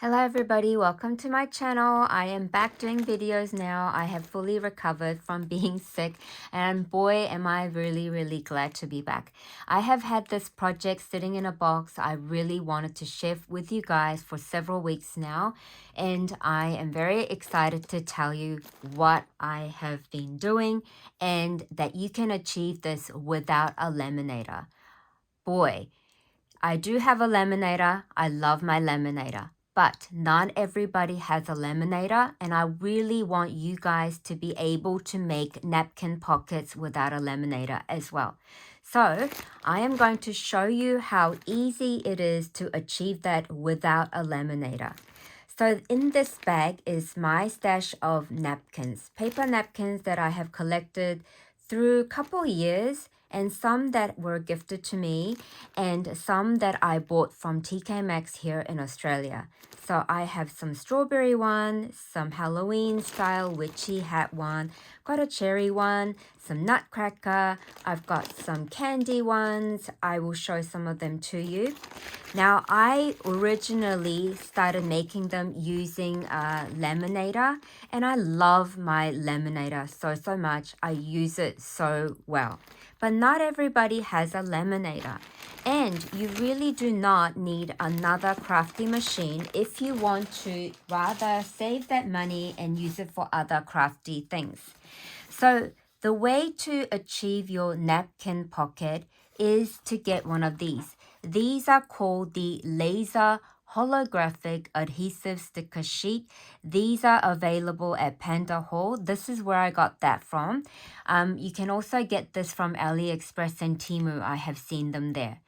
Hello everybody, welcome to my channel. I am back doing videos now. I have fully recovered from being sick and boy am I really glad to be back. I have had this project sitting in a box I really wanted to share with you guys for several weeks now, and I am very excited to tell you what I have been doing and that you can achieve this without a laminator. Boy, I do have a laminator. I love my laminator. But not everybody has a laminator, and I really want you guys to be able to make napkin pockets without a laminator as well. So I am going to show you how easy it is to achieve that without a laminator. So in this bag is my stash of napkins, paper napkins that I have collected through a couple years, and some that were gifted to me and some that I bought from TK Maxx here in Australia. So I have some strawberry one, some Halloween style witchy hat one, got a cherry one, some nutcracker, I've got some candy ones. I will show some of them to you. Now, I originally started making them using a laminator, and I love my laminator so much. I use it so well. But not everybody has a laminator. And you really do not need another crafty machine if you want to rather save that money and use it for other crafty things. So the way to achieve your napkin pocket is to get one of these. These are called the laser holographic adhesive sticker sheet. These are available at Panda Hall. This is where I got that from. You can also get this from AliExpress and Temu. I have seen them there.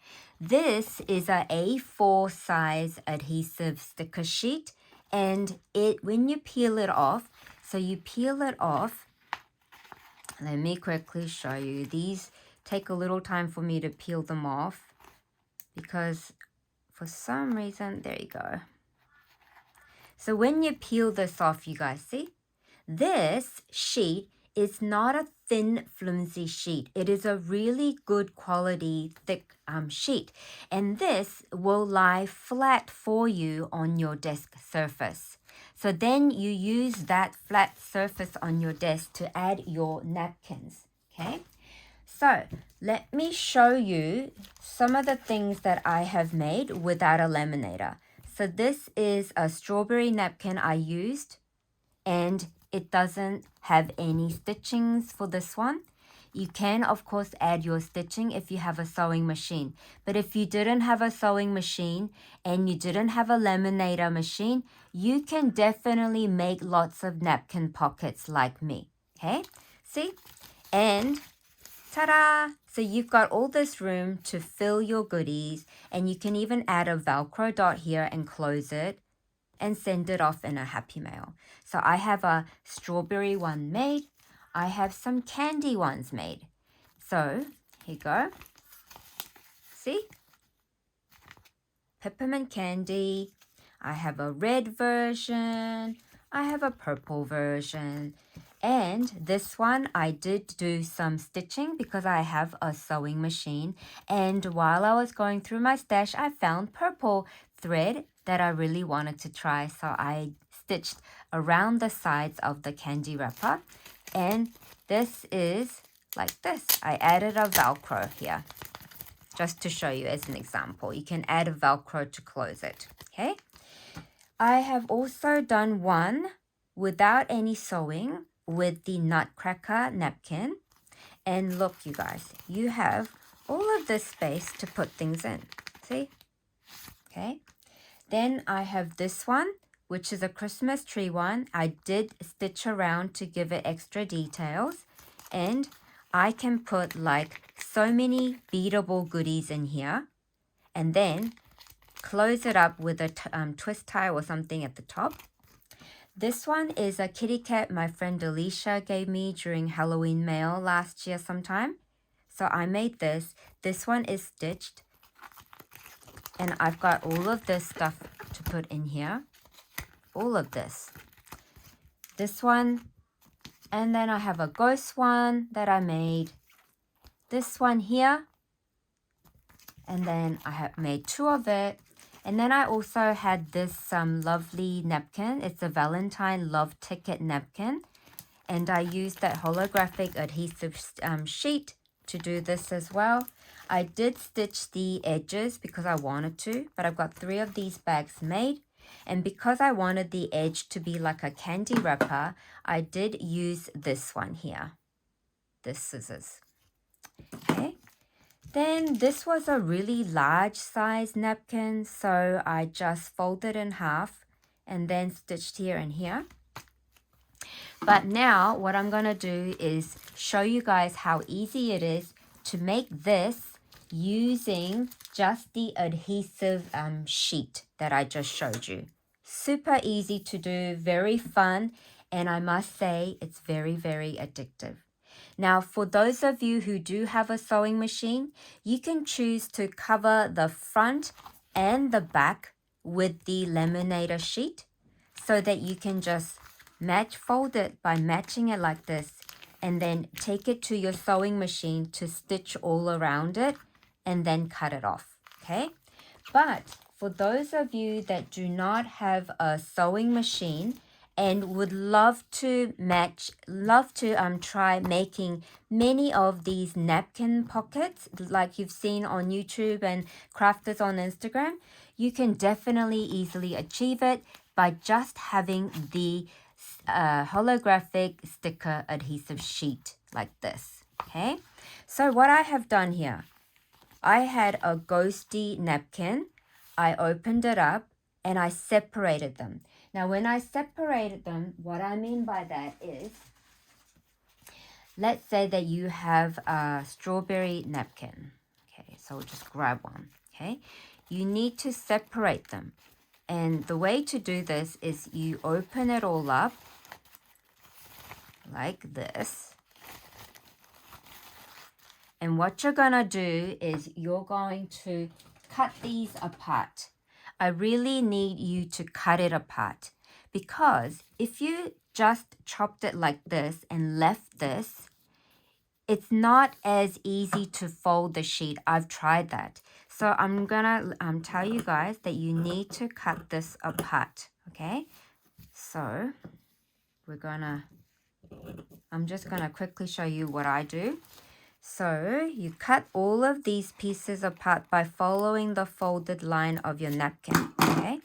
This is a A4 size adhesive sticker sheet, and when you peel it off, so you peel it off. Let me quickly show you. These take a little time for me to peel them off because for some reason, there you go. So when you peel this off, you guys see, this sheet is not a thin, flimsy sheet. It is a really good quality, thick sheet. And this will lie flat for you on your desk surface. So then you use that flat surface on your desk to add your napkins, okay? So let me show you some of the things that I have made without a laminator. So this is a strawberry napkin I used, and it doesn't have any stitchings for this one. You can, of course, add your stitching if you have a sewing machine. But if you didn't have a sewing machine and you didn't have a laminator machine, you can definitely make lots of napkin pockets like me. Okay? See? And ta-da! So you've got all this room to fill your goodies, and you can even add a Velcro dot here and close it and send it off in a happy mail. So I have a strawberry one made. I have some candy ones made. So here you go. See? Peppermint candy. I have a red version. I have a purple version. And this one, I did do some stitching because I have a sewing machine. And while I was going through my stash, I found purple thread that I really wanted to try. So I stitched around the sides of the candy wrapper. And this is like this. I added a Velcro here just to show you as an example. You can add a Velcro to close it, okay? I have also done one without any sewing with the nutcracker napkin. And look, you guys, you have all of this space to put things in. See? Okay. Then I have this one, which is a Christmas tree one. I did stitch around to give it extra details. And I can put like so many beadable goodies in here. And then close it up with a twist tie or something at the top. This one is a kitty cat my friend Alicia gave me during Halloween mail last year sometime. So I made this. This one is stitched. And I've got all of this stuff to put in here. All of this. This one. And then I have a ghost one that I made. This one here. And then I have made two of it. And then I also had this lovely napkin. It's a Valentine Love Ticket napkin. And I used that holographic adhesive sheet to do this as well. I did stitch the edges because I wanted to, but I've got 3 of these bags made. And because I wanted the edge to be like a candy wrapper, I did use this one here, this scissors. Okay. Then this was a really large size napkin, so I just folded in half and then stitched here and here. But now what I'm going to do is show you guys how easy it is to make this using just the adhesive sheet that I just showed you. Super easy to do, very fun, and I must say it's very, very addictive. Now, for those of you who do have a sewing machine, you can choose to cover the front and the back with the laminator sheet so that you can just fold it by matching it like this and then take it to your sewing machine to stitch all around it and then cut it off, okay? But for those of you that do not have a sewing machine and would love to try making many of these napkin pockets like you've seen on YouTube and crafters on Instagram, you can definitely easily achieve it by just having the holographic sticker adhesive sheet like this, okay? So what I have done here, I had a ghosty napkin. I opened it up and I separated them. Now, when I separated them, what I mean by that is, let's say that you have a strawberry napkin. Okay, so we'll just grab one, okay? You need to separate them. And the way to do this is you open it all up like this. And what you're going to do is you're going to cut these apart. I really need you to cut it apart because if you just chopped it like this and left this, it's not as easy to fold the sheet. I've tried that. So I'm gonna tell you guys that you need to cut this apart, okay? So I'm just gonna quickly show you what I do. So you cut all of these pieces apart by following the folded line of your napkin, okay?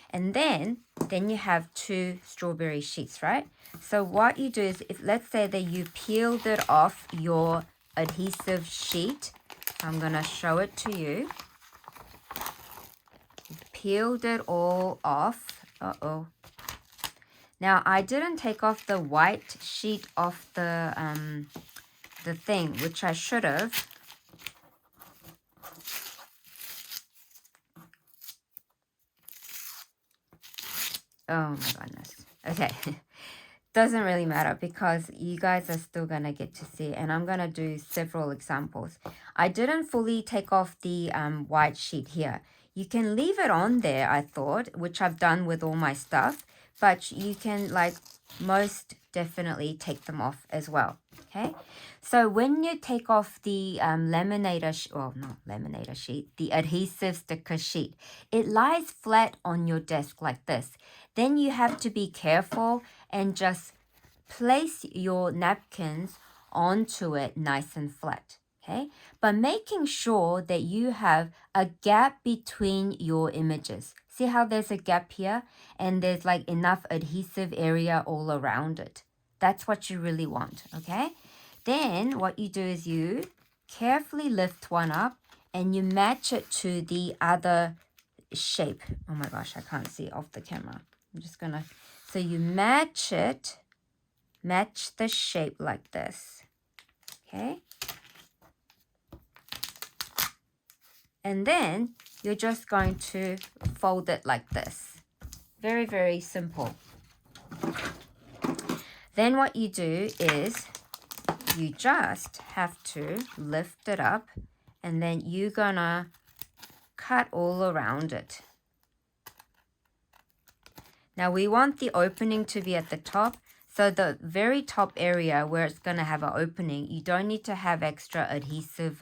And then you have 2 strawberry sheets, right? So what you do is, if let's say that you peeled it off your adhesive sheet, I'm going to show it to you. You've peeled it all off. Uh-oh. Now, I didn't take off the white sheet off the thing, which I should have. Oh my goodness. Okay. Doesn't really matter because you guys are still going to get to see, and I'm going to do several examples. I didn't fully take off the white sheet here. You can leave it on there, I thought, which I've done with all my stuff, but you can most definitely take them off as well, okay? So when you take off the the adhesive sticker sheet, it lies flat on your desk like this. Then you have to be careful and just place your napkins onto it nice and flat, okay? But making sure that you have a gap between your images. See how there's a gap here and there's enough adhesive area all around it. That's what you really want, okay? Then what you do is you carefully lift one up and you match it to the other shape. Oh my gosh, I can't see off the camera. I'm just gonna, so you match the shape like this, okay? And then you're just going to fold it like this. Very, very simple. Then what you do is you just have to lift it up and then you're gonna cut all around it. Now we want the opening to be at the top. So the very top area where it's going to have an opening, you don't need to have extra adhesive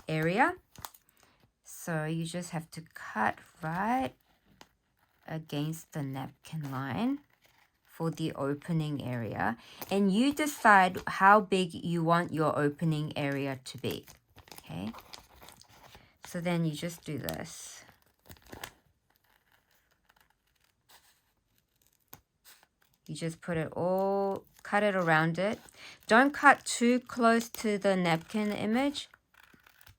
area. So you just have to cut right against the napkin line for the opening area, and you decide how big you want your opening area to be. Okay, so then you just do this. You just put it all, cut it around it. Don't cut too close to the napkin image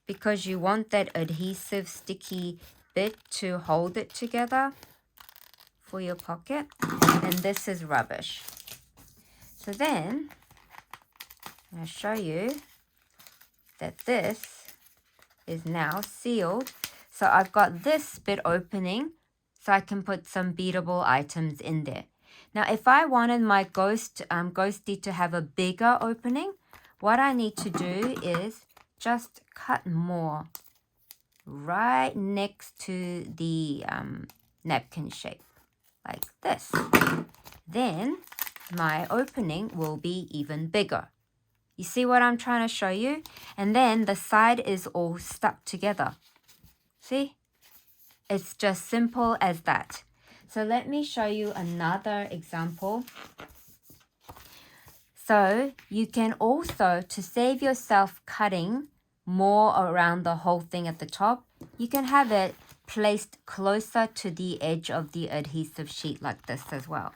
because you want that adhesive sticky bit to hold it together for your pocket, and this is rubbish. So then I'm going to show you that this is now sealed. So I've got this bit opening so I can put some beadable items in there. Now if I wanted my ghostie to have a bigger opening, what I need to do is just cut more right next to the napkin shape, like this. Then my opening will be even bigger. You see what I'm trying to show you? And then the side is all stuck together. See? It's just simple as that. So let me show you another example. So you can also, to save yourself cutting more around the whole thing at the top, you can have it placed closer to the edge of the adhesive sheet like this as well.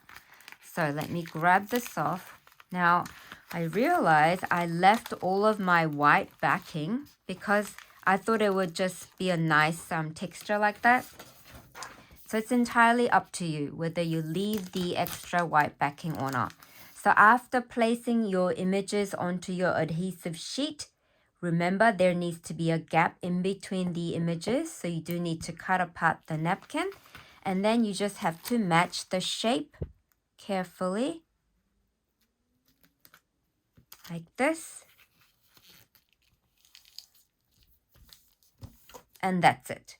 So let me grab this off. Now, I realized I left all of my white backing because I thought it would just be a nice texture like that. So it's entirely up to you whether you leave the extra white backing or not. So after placing your images onto your adhesive sheet, remember there needs to be a gap in between the images. So you do need to cut apart the napkin, and then you just have to match the shape carefully like this. And that's it.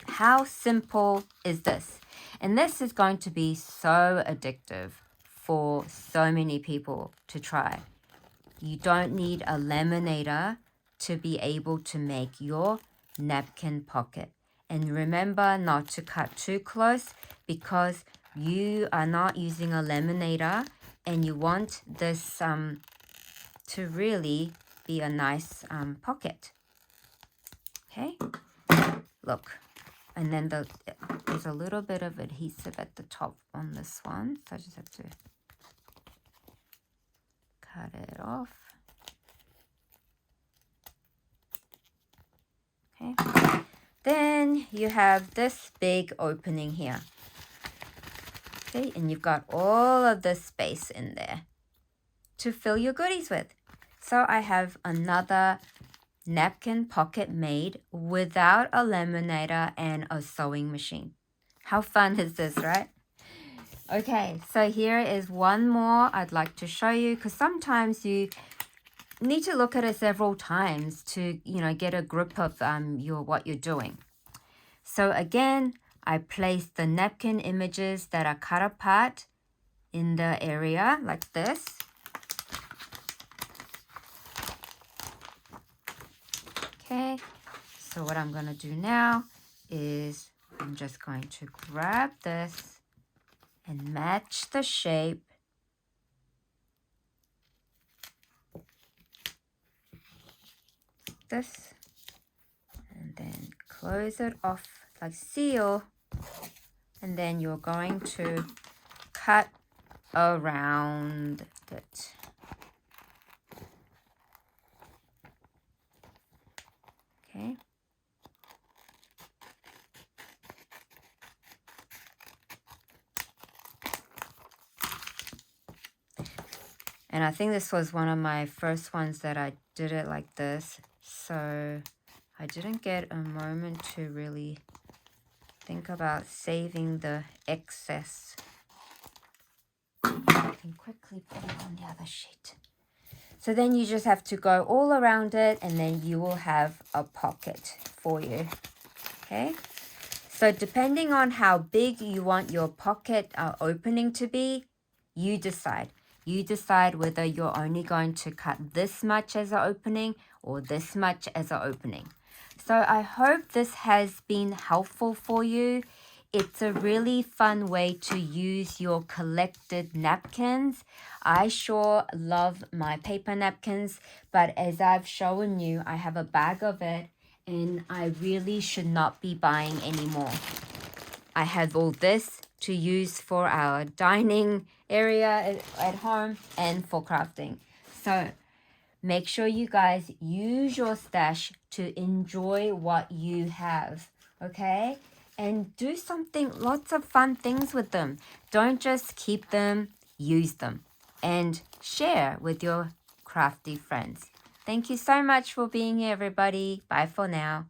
How simple is this? And this is going to be so addictive for so many people to try. You don't need a laminator to be able to make your napkin pocket. And remember not to cut too close because you are not using a laminator and you want this to really be a nice pocket. Okay, look. And then there's a little bit of adhesive at the top on this one. So I just have to cut it off. Okay. Then you have this big opening here. Okay, and you've got all of this space in there to fill your goodies with. So I have another napkin pocket made without a laminator and a sewing machine. How fun is this, right? Okay, so here is one more I'd like to show you because sometimes you need to look at it several times to, get a grip of what you're doing. So again, I place the napkin images that are cut apart in the area like this. Okay, so what I'm going to do now is I'm just going to grab this and match the shape. This. And then close it off like seal. And then you're going to cut around it. Okay. And I think this was one of my first ones that I did it like this. So I didn't get a moment to really think about saving the excess. I can quickly put it on the other sheet. So then you just have to go all around it and then you will have a pocket for you. Okay. So depending on how big you want your pocket opening to be, you decide. You decide whether you're only going to cut this much as an opening or this much as an opening. So I hope this has been helpful for you. It's a really fun way to use your collected napkins. I sure love my paper napkins, but as I've shown you, I have a bag of it and I really should not be buying anymore. I have all this to use for our dining area at home and for crafting. So make sure you guys use your stash to enjoy what you have, okay? And do something, lots of fun things with them. Don't just keep them, use them. And share with your crafty friends. Thank you so much for being here, everybody. Bye for now.